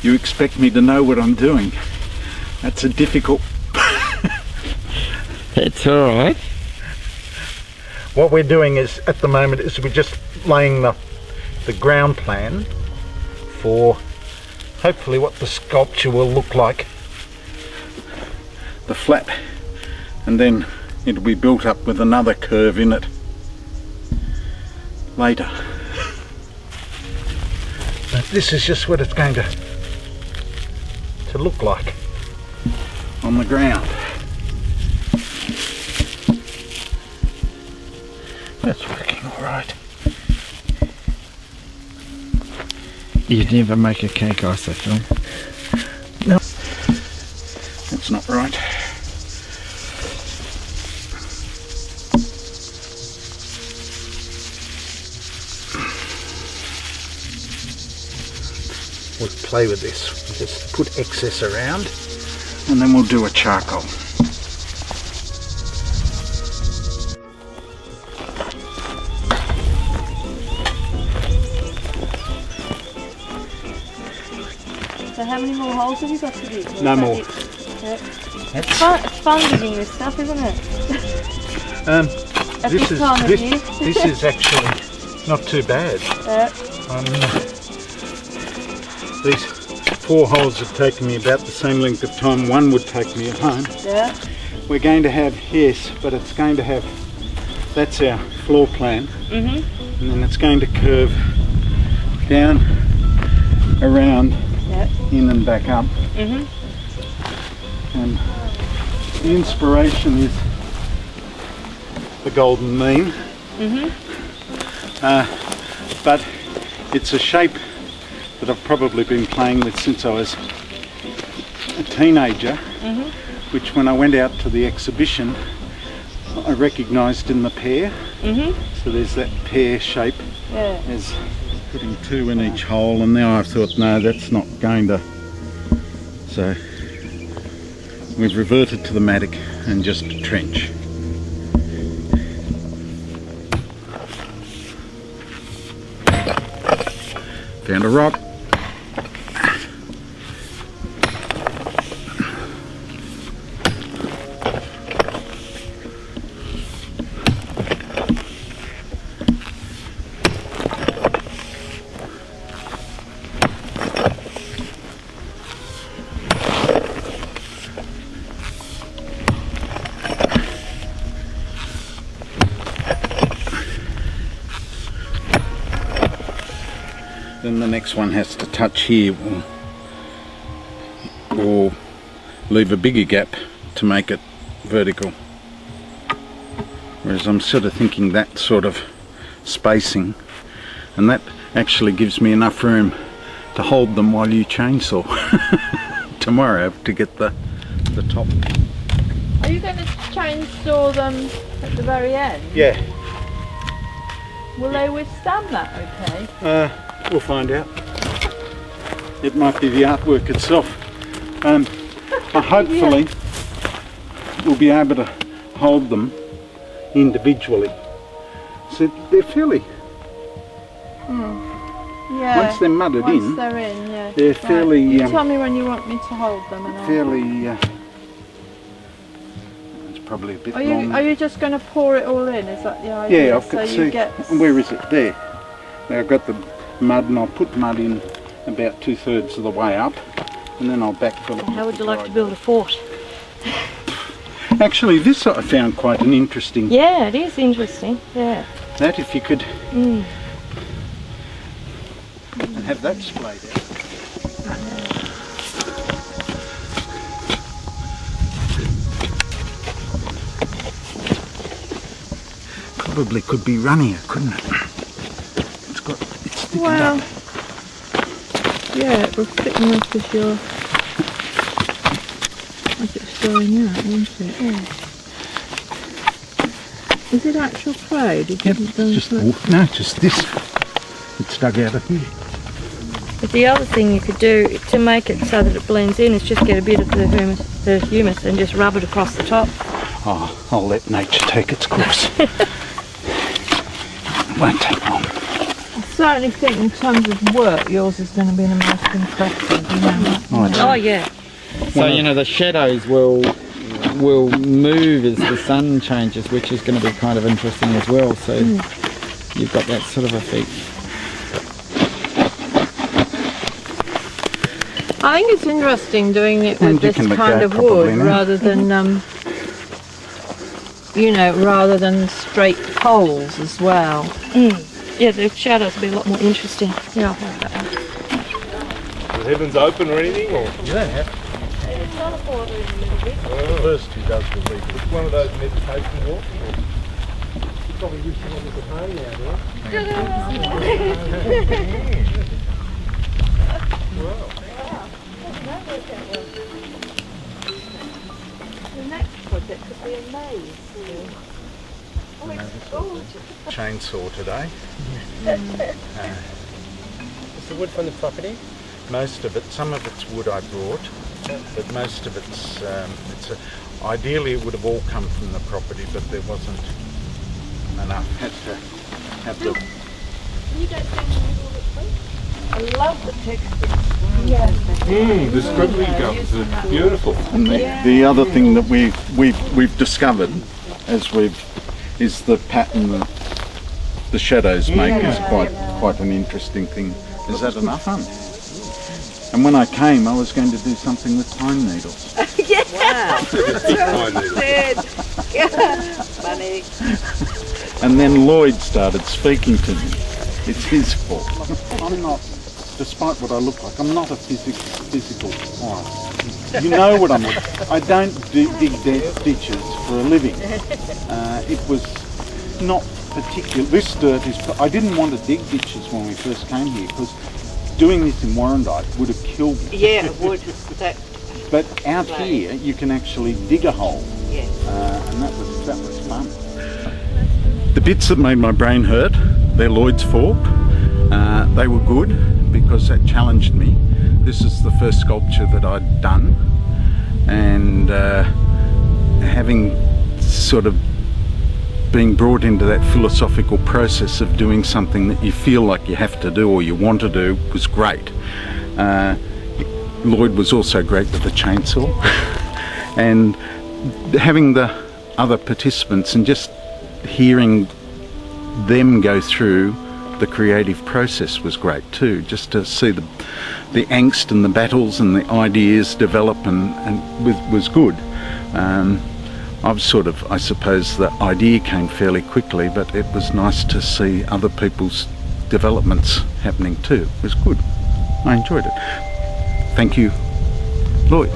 you expect me to know what I'm doing. That's a difficult... It's alright. What we're doing is, at the moment, is we're just laying the ground plan for hopefully what the sculpture will look like. The flat, and then it'll be built up with another curve in it later. But this is just what it's going to look like on the ground. That's working all right. You'd never make a cake ice, I feel. No, that's not right. We'll play with this. We'll just put excess around, and then we'll do a charcoal. So how many more holes have you got to do? No more. It's fun digging this stuff, isn't it? This is actually not too bad. These 4 holes have taken me about the same length of time one would take me at home. Yeah. We're going to have, yes, but it's going to have, that's our floor plan. And then it's going to curve down, around, in and back up. And the inspiration is the golden mean. But it's a shape that I've probably been playing with since I was a teenager, which when I went out to the exhibition I recognised in the pear. So there's that pear shape. There's putting 2 in each hole, and now I've thought, no, that's not going to. So we've reverted to the mattock and just trench. Found a rock. Then the next one has to touch here, or leave a bigger gap to make it vertical. Whereas I'm sort of thinking that sort of spacing, and that actually gives me enough room to hold them while you chainsaw tomorrow to get the top. Are you going to chainsaw them at the very end? Yeah. Will they withstand that okay? We'll find out. It might be the artwork itself. Hopefully we'll be able to hold them individually. So they're fairly... Once they're mudded in, they're fairly... You tell me when you want me to hold them. And fairly... it's probably a bit long. Are you just going to pour it all in? Is that the idea? Yeah, I've got to see. Where is it? There. Now I've got the mud, and I'll put mud in about 2/3 of the way up, and then I'll backfill it. How would you like to build a fort? Actually, this I found quite an interesting... Yeah, it is interesting, yeah. That if you could and have that splayed out. Probably could be runnier, couldn't it? It's sticking up. Yeah, it will fit enough as you're... as it's going out, won't it? Yeah. Is it actual clay? Yep, no, just this. It's dug out of here. But the other thing you could do to make it so that it blends in is just get a bit of the humus and just rub it across the top. Oh, I'll let nature take its course. It won't take long. I certainly think in terms of work, yours is going to be the most impressive. You know? Oh yeah. So you know the shadows will move as the sun changes, which is going to be kind of interesting as well. So you've got that sort of effect. I think it's interesting doing it And with you this can look kind out of probably wood now. rather than, you know, rather than straight poles as well. Yeah, the shadows will be a lot more interesting. Yeah, I'll have that one. The heavens open or anything? Or? You don't have to. It's not a border in a little bit. First he does the leap. It's one of those meditation walks. You probably wish you wanted to home now, The next project could be a maze. Oh, it's gorgeous. Chainsaw today. Is the wood from the property? Most of it, some of it's wood I brought, but most of ideally it would have all come from the property, but there wasn't enough. Had to have the. Can you go down the middle of it, please? I love the texture. The scribbly gums are beautiful. And the other thing that we've discovered is the pattern that the shadows make is quite an interesting thing. Is that enough? Fun. And when I came, I was going to do something with pine needles. Funny. And then Lloyd started speaking to me. It's his fault. I'm not, despite what I look like, I'm not a physical artist. You know what I'm like. I don't dig ditches for a living. It was not particular. This dirt is. I didn't want to dig ditches when we first came here because doing this in Warrandyte would have killed me. Yeah, it would. But out here, you can actually dig a hole, Yeah. and that was fun. The bits that made my brain hurt, they're Lloyd's fault. They were good because that challenged me. This is the first sculpture that I'd done, and having sort of being brought into that philosophical process of doing something that you feel like you have to do or you want to do was great. Lloyd was also great with the chainsaw and having the other participants and just hearing them go through the creative process was great too, just to see the angst and the battles and the ideas develop and was good. I suppose the idea came fairly quickly, but it was nice to see other people's developments happening too. It was good. I enjoyed it. Thank you, Lloyd.